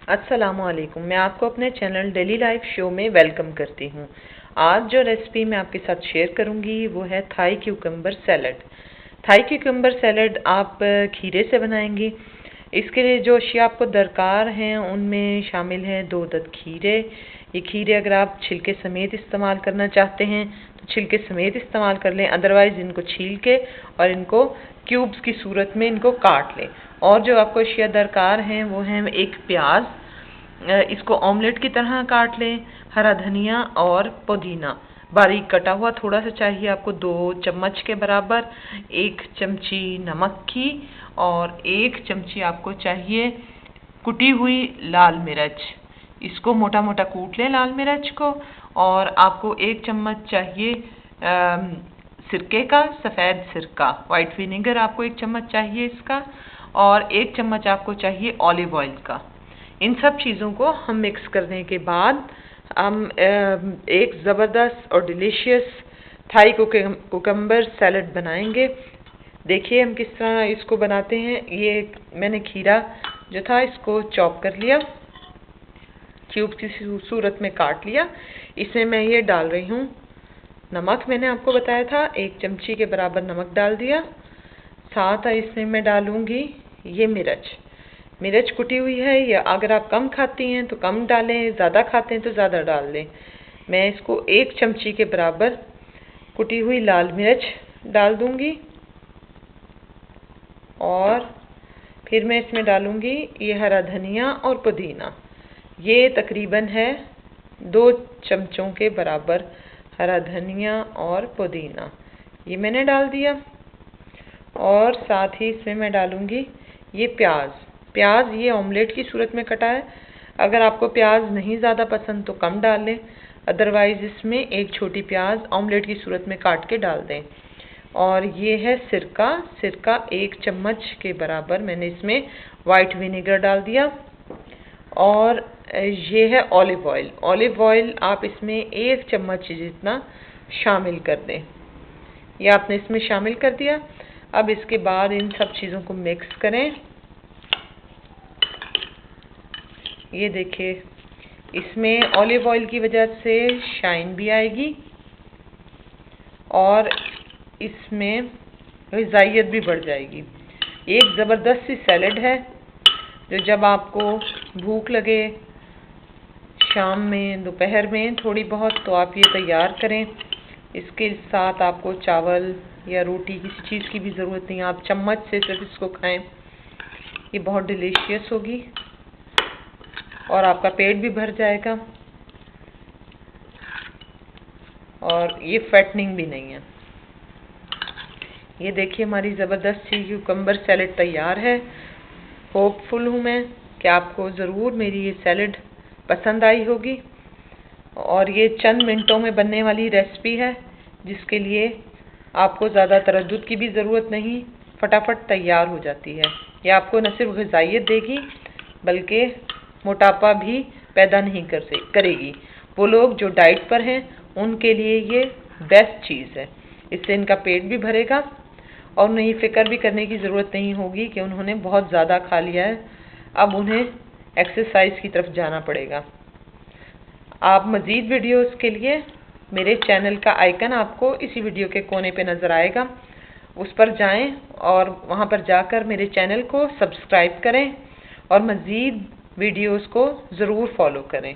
अस्सलामुअलैकुम। मैं आपको अपने चैनल डेली लाइफ शो में वेलकम करती हूँ। आज जो रेसिपी मैं आपके साथ शेयर करूँगी वो है Thai cucumber salad. Thai cucumber salad आप खीरे से बनाएंगी। इसके लिए जो अशिया आपको दरकार हैं उनमें शामिल हैं 2 अदद खीरे। ये खीरे अगर आप छिलके समेत इस्तेमाल करना चाहते हैं तो छिलके समेत इस्तेमाल कर लें, अदरवाइज़ इनको छील के और इनको क्यूब्स की सूरत में इनको काट लें। और जो आपको अशिया दरकार हैं वो हैं 1 प्याज, इसको ऑमलेट की तरह काट लें, हरा धनिया और पुदीना बारीक कटा हुआ थोड़ा सा चाहिए आपको 2 चम्मच के बराबर, 1 चमची नमक की और 1 चमची आपको चाहिए कुटी हुई लाल मिर्च। इसको मोटा मोटा कूट लें लाल मिर्च को। और आपको 1 चम्मच चाहिए सिरके का, सफ़ेद सिरका, वाइट विनेगर आपको 1 चम्मच चाहिए इसका। और 1 चम्मच आपको चाहिए ऑलिव ऑयल का। इन सब चीज़ों को हम मिक्स करने के बाद हम एक ज़बरदस्त और डिलीशियस थाई कुकम्बर सैलड बनाएंगे। देखिए हम किस तरह इसको बनाते हैं। ये मैंने खीरा जो था इसको चॉप कर लिया, क्यूब की सूरत में काट लिया। इसमें मैं ये डाल रही हूँ नमक। मैंने आपको बताया था 1 चमची के बराबर नमक डाल दिया। साथ इसमें मैं डालूँगी ये मिर्च कुटी हुई है। या अगर आप कम खाती हैं तो कम डालें, ज़्यादा खाते हैं तो ज़्यादा डाल लें। मैं इसको 1 चमची के बराबर कुटी हुई लाल मिर्च डाल दूँगी। और फिर मैं इसमें डालूँगी ये हरा धनिया और पुदीना। ये तकरीबन है 2 चमचों के बराबर हरा धनिया और पुदीना, ये मैंने डाल दिया। और साथ ही इसमें मैं डालूँगी ये प्याज ये ऑमलेट की सूरत में कटा है। अगर आपको प्याज नहीं ज़्यादा पसंद तो कम डालें, अदरवाइज़ इसमें 1 छोटी प्याज ऑमलेट की सूरत में काट के डाल दें। और ये है सिरका 1 चम्मच के बराबर मैंने इसमें वाइट विनेगर डाल दिया। और ये है ऑलिव ऑयल आप इसमें 1 चम्मच जितना शामिल कर दें। ये आपने इसमें शामिल कर दिया। अब इसके बाद इन सब चीज़ों को मिक्स करें। ये देखिए इसमें ऑलिव ऑयल की वजह से शाइन भी आएगी और इसमें ग़िज़ाइयत भी बढ़ जाएगी। एक ज़बरदस्त सी सैलड है जो जब आपको भूख लगे शाम में, दोपहर में थोड़ी बहुत, तो आप ये तैयार करें। इसके साथ आपको चावल या रोटी किसी चीज़ की भी ज़रूरत नहीं, आप चम्मच से सिर्फ इसको खाएं। ये बहुत डिलीशियस होगी और आपका पेट भी भर जाएगा और ये फैटनिंग भी नहीं है। ये देखिए हमारी ज़बरदस्त सी क्यूकम्बर सैलड तैयार है। होपफुल हूँ मैं कि आपको ज़रूर मेरी ये सैलड पसंद आई होगी। और ये चंद मिनटों में बनने वाली रेसिपी है जिसके लिए आपको ज़्यादा तरद्दुद की भी ज़रूरत नहीं, फटाफट तैयार हो जाती है। ये आपको न सिर्फ ग़िज़ाइयत देगी बल्कि मोटापा भी पैदा नहीं करेगी। वो लोग जो डाइट पर हैं उनके लिए ये बेस्ट चीज़ है। इससे इनका पेट भी भरेगा और उन्हें फ़िक्र भी करने की ज़रूरत नहीं होगी कि उन्होंने बहुत ज़्यादा खा लिया है, अब उन्हें एक्सरसाइज की तरफ जाना पड़ेगा। आप मज़ीद वीडियोस के लिए मेरे चैनल का आइकन आपको इसी वीडियो के कोने पे नज़र आएगा, उस पर जाएं और वहाँ पर जाकर मेरे चैनल को सब्सक्राइब करें और मज़ीद वीडियोस को ज़रूर फॉलो करें।